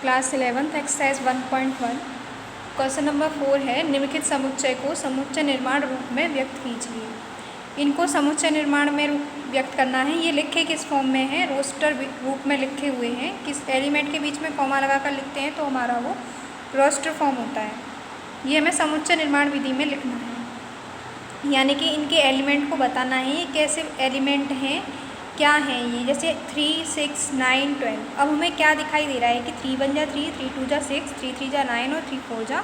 Class 11th exercise 1.1 question number 4 है। निम्नलिखित समुच्चय को समुच्चय निर्माण रूप में व्यक्त कीजिए। इनको समुच्चय निर्माण में व्यक्त करना है। ये लिखे किस फॉर्म में है? रोस्टर रूप में लिखे हुए हैं। किस एलिमेंट के बीच में कॉमा लगाकर लिखते हैं तो हमारा वो रोस्टर फॉर्म होता है। ये हमें समुच्चय निर्माण विधि में लिखना है, यानी कि इनके एलिमेंट को बताना है ये कैसे एलिमेंट हैं, क्या है ये। जैसे 3, 6, 9, 12। अब हमें क्या दिखाई दे रहा है कि 3 1 जा 3, 3 2 जा 6, 3 3 जा 9 और 3 4 जा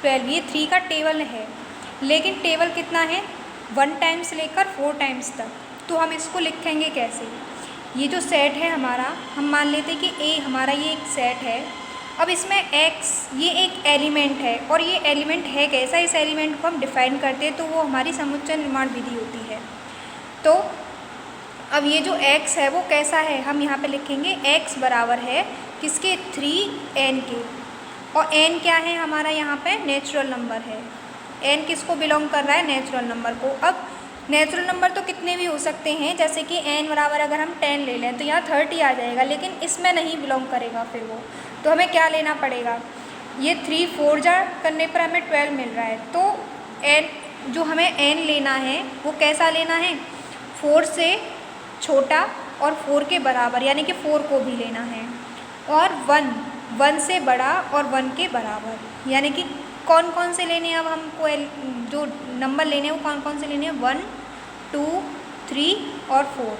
12। ये 3 का टेबल है, लेकिन टेबल कितना है? 1 टाइम्स लेकर 4 टाइम्स तक। तो हम इसको लिखेंगे कैसे? ये जो सेट है हमारा, हम मान लेते हैं कि ए हमारा ये एक सेट है। अब इसमें x ये एक एलिमेंट है, और ये एलिमेंट है कैसा? इस एलिमेंट को हम डिफाइन करते हैं तो वो हमारी समुच्चय निर्माण विधि होती है। तो अब ये जो x है वो कैसा है? हम यहाँ पे लिखेंगे x बराबर है किसके? 3n के। और n क्या है हमारा? यहाँ पे नेचुरल नंबर है। n किसको बिलोंग कर रहा है? नेचुरल नंबर को। अब नेचुरल नंबर तो कितने भी हो सकते हैं, जैसे कि n बराबर अगर हम 10 ले लें तो यहाँ 30 आ जाएगा, लेकिन इसमें नहीं बिलोंग करेगा फिर वो। तो हमें क्या लेना पड़ेगा? ये 3 4 जा करने पर हमें 12 मिल रहा है। तो n जो हमें n लेना है वो कैसा लेना है? 4 से छोटा और 4 के बराबर, यानी कि 4 को भी लेना है। और 1 से बड़ा और 1 के बराबर, यानी कि कौन कौन से लेने हैं? अब हमको जो नंबर लेने हैं वो कौन कौन से लेने हैं? 1 2 3 और 4।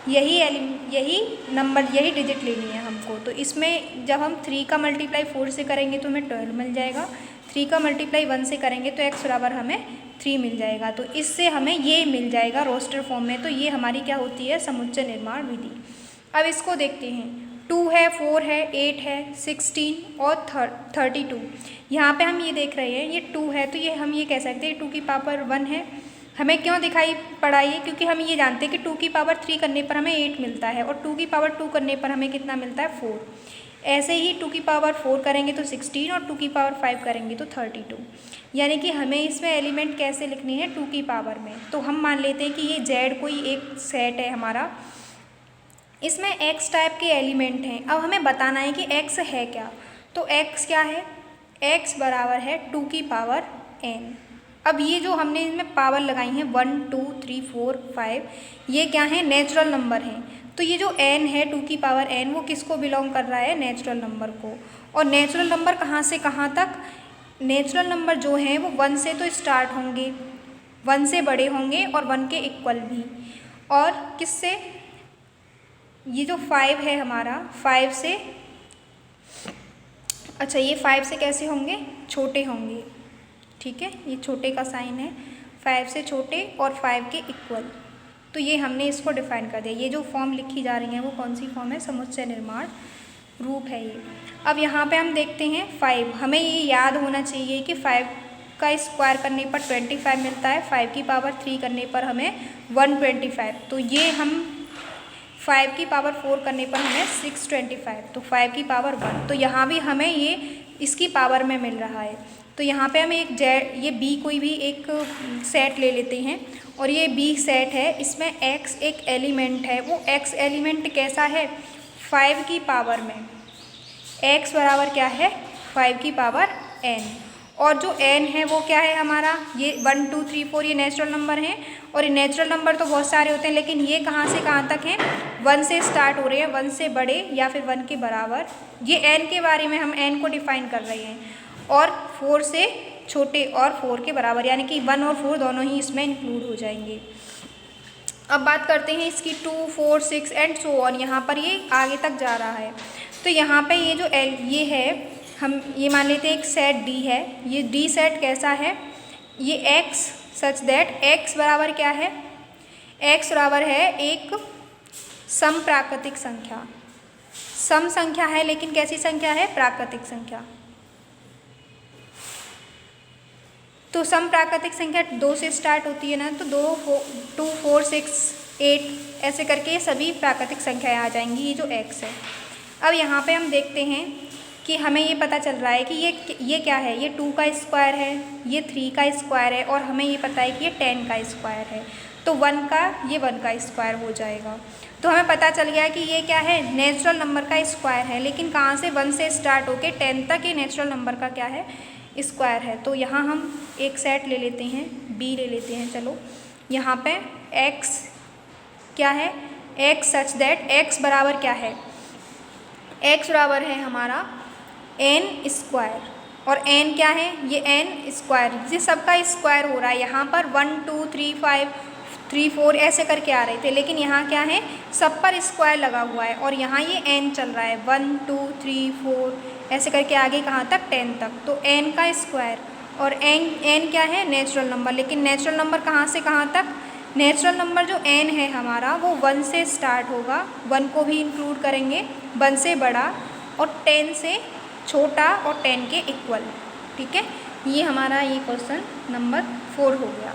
यही नंबर, यही डिजिट लेनी है हमको। तो इसमें जब हम 3 का मल्टीप्लाई 4 से करेंगे तो हमें 12 मिल जाएगा। 3 का मल्टीप्लाई 1 से करेंगे तो x बराबर हमें 3 मिल जाएगा। तो इससे हमें ये मिल जाएगा रोस्टर फॉर्म में। तो ये हमारी क्या होती है? समुच्चय निर्माण विधि। अब इसको देखते हैं। 2 है, 4 है, 8 है, 16 और 32। यहाँ पे हम ये देख रहे हैं ये 2 है, तो ये हम ये कह सकते हैं 2 की पावर 1 है। हमें क्यों दिखाई पड़ा ये? क्योंकि हम ये जानते हैं कि 2 की पावर 3 करने पर हमें 8 मिलता है, और 2 की पावर 2 करने पर हमें कितना मिलता है? 4। ऐसे ही 2 की पावर 4 करेंगे तो 16, और 2 की पावर 5 करेंगे तो 32। यानी कि हमें इसमें एलिमेंट कैसे लिखनी है? 2 की पावर में। तो हम मान लेते हैं कि ये Z कोई एक सेट है हमारा, इसमें x टाइप के एलिमेंट हैं। अब हमें बताना है कि x है क्या। तो x क्या है? x बराबर है 2 की पावर n। अब ये जो हमने इसमें पावर लगाई हैं 1 2 3 4 5, ये क्या है? नेचुरल नंबर हैं। तो ये जो n है 2 की पावर n, वो किसको बिलोंग कर रहा है? नेचुरल नंबर को। और नेचुरल नंबर कहाँ से कहाँ तक? नेचुरल नंबर जो हैं वो 1 से तो स्टार्ट होंगे, 1 से बड़े होंगे और 1 के इक्वल भी। और किससे? ये जो 5 है हमारा, 5 से, अच्छा ये 5 से कैसे होंगे? छोटे होंगे। ठीक है, ये छोटे का साइन है। 5 से छोटे और 5 के इक्वल। तो ये हमने इसको डिफाइन कर दिया। ये जो फॉर्म लिखी जा रही है वो कौन सी फॉर्म है? समुच्चय निर्माण रूप है ये। अब यहाँ पे हम देखते हैं 5। हमें ये याद होना चाहिए कि 5 का स्क्वायर करने पर 25 मिलता है, 5 की पावर 3 करने पर हमें 125। तो ये हम 5 की पावर 4 करने पर हमें 625, तो 5 की पावर 1। तो यहाँ भी हमें ये इसकी पावर में मिल रहा है। तो यहाँ पे हम एक ये B कोई भी एक सेट ले लेते हैं, और ये B सेट है, इसमें x एक एलिमेंट है। वो x एलिमेंट कैसा है? 5 की पावर में। x बराबर क्या है? 5 की पावर n। और जो n है वो क्या है हमारा? ये 1 2 3 4 ये नेचुरल नंबर हैं, और ये नेचुरल नंबर तो बहुत सारे होते हैं, लेकिन ये कहाँ से कहाँ तक हैं? 1 से स्टार्ट हो रहे हैं, 1 से बड़े या फिर 1 के बराबर। ये n के बारे में हम n को डिफाइन कर रहे हैं, और 4 से छोटे और 4 के बराबर, यानी कि 1 और 4 दोनों ही इसमें इंक्लूड हो जाएंगे। अब बात करते हैं इसकी 2 4 6 एंड सो ऑन। यहाँ पर ये आगे तक जा रहा है। तो यहाँ पे ये जो ये है, हम ये मान लेते हैं एक सेट D है। ये D सेट कैसा है? ये x सच दैट x बराबर क्या है? x बराबर है एक सम प्राकृतिक संख्या। सम संख्या है, लेकिन कैसी संख्या है? प्राकृतिक संख्या। तो सम प्राकृतिक संख्या 2 से स्टार्ट होती है ना, तो 2 4 6 8 ऐसे करके सभी प्राकृतिक संख्याएं आ जाएंगी। ये जो x है। अब यहाँ पे हम देखते हैं कि हमें ये पता चल रहा है कि ये क्या है? ये 2 का स्क्वायर है, ये 3 का स्क्वायर है, और हमें ये पता है कि ये 10 का स्क्वायर है। तो 1 का स्क्वायर हो जाएगा। तो हमें पता चल गया कि ये क्या है, नेचुरल नंबर का स्क्वायर है, लेकिन कहाँ से, 1 से स्टार्ट होके 10 तक ये नेचुरल नंबर का क्या है, स्क्वायर है। तो यहाँ हम एक सेट ले लेते हैं, बी ले लेते हैं। चलो यहाँ पे x क्या है, x सच दैट x बराबर क्या है, x बराबर है हमारा n स्क्वायर, और n क्या है, ये n स्क्वायर, ये सबका स्क्वायर हो रहा है। यहाँ पर 1 2 3 5 3 4 ऐसे करके आ रहे थे, लेकिन यहाँ क्या है, सब पर स्क्वायर लगा हुआ है, और यहाँ ये n चल रहा है, 1 2 3 4 ऐसे करके आगे कहाँ तक, 10 तक। तो n का स्क्वायर, और n क्या है, नेचुरल नंबर, लेकिन नेचुरल नंबर कहाँ से कहाँ तक, नेचुरल नंबर जो n है हमारा वो 1 से स्टार्ट होगा, 1 को भी इंक्लूड करेंगे, 1 से बड़ा और 10 से छोटा और 10 के इक्वल। ठीक है, ये हमारा ये क्वेश्चन नंबर 4 हो गया।